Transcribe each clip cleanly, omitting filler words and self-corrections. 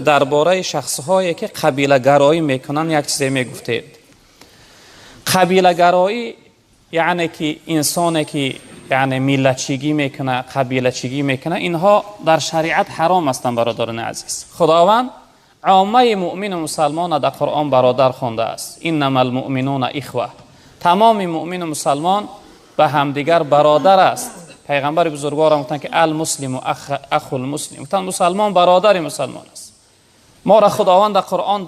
درباره شخص‌هایی که قبیله گرایی میکنن یک چیزی میگفتید. قبیله گرایی یعنی که انسانی که یعنی ملتچگی میکنه، قبیله چگی میکنه، اینها در شریعت حرام هستند برادران عزیز. خداوند عامه مؤمن و مسلمان در قرآن برادر خوانده است. انما المؤمنون اخوه، تمام مؤمن و مسلمان به همدیگر برادر است. پیغمبر بزرگوار گفتند که المسلم و اخو المسلم، گفتند مسلمان برادر مسلمان است. ما را خداوند در قرآن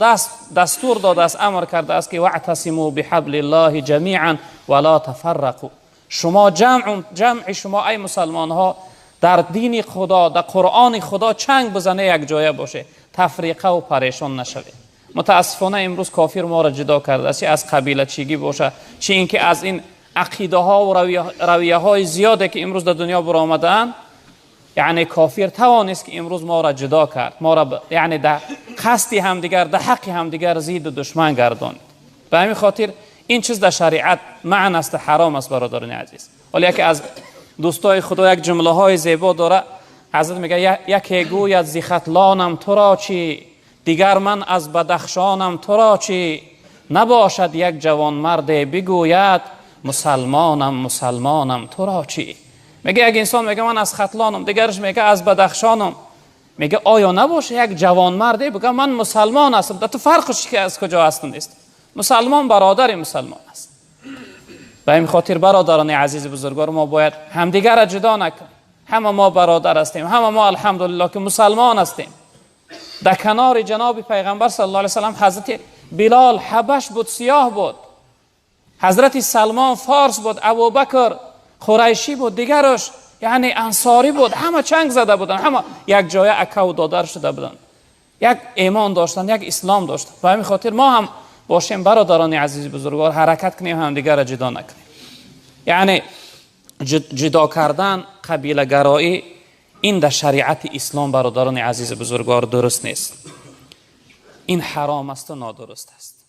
دستور داده است، امر کرده است که واعتصموا بحبل الله جمیعا ولا تفرقوا. شما جمع شما ای مسلمان ها در دین خدا، در قرآن خدا چنگ بزنه، یک جایه باشه، تفریقه و پریشان نشوید. متاسفانه امروز کافر ما را جدا کرده است، چه از قبیله چیگی باشه، چه اینکه از این عقیده ها و رویه های زیاده که امروز در دنیا برآمدن. یعنی کافر توانست که امروز ما را جدا کرد، ما را یعنی در قصد همدیگر، در حق همدیگر زید و دشمن گرداند. به همین خاطر این چیز در شریعت معنی است، حرام است برادران عزیز. ولی یکی از دوستای خدا یک جمله های زیبا داره، حضرت میگه یکی گوید ز ختلانم تو را چی، دیگر من از بدخشانم تو را چی، نباشد یک جوان مرد بگوید مسلمانم تو را چی. میگه یک انسان میگه من از ختلانم، دیگرش میگه از بدخشانم، میگه آیا نباشه یک جوان مرده بگه من مسلمان هستم؟ در تو فرقش که از کجا هست نیست. مسلمان برادر مسلمان است. به این خاطر برادران عزیز بزرگوار، ما باید همدیگر را جدا نکنیم. همه ما برادر هستیم، همه ما الحمدلله که مسلمان هستیم. در کنار جناب پیغمبر صلی الله علیه و سلم حضرت بلال حبش بود، سیاه بود، حضرت سلمان فارس بود، ابوبکر قریشی بود، دیگرش یعنی انصاری بود، همه چنگ زده بودن، همه یک جای اکا و دادر شده بودن، یک ایمان داشتن، یک اسلام داشتن. به همین خاطر ما هم باشیم برادران عزیز بزرگوار، حرکت کنیم، هم دیگر را جدا نکنیم. یعنی جدا کردن، قبیله گرایی، این در شریعت اسلام برادران عزیز بزرگوار درست نیست. این حرام است و نادرست است.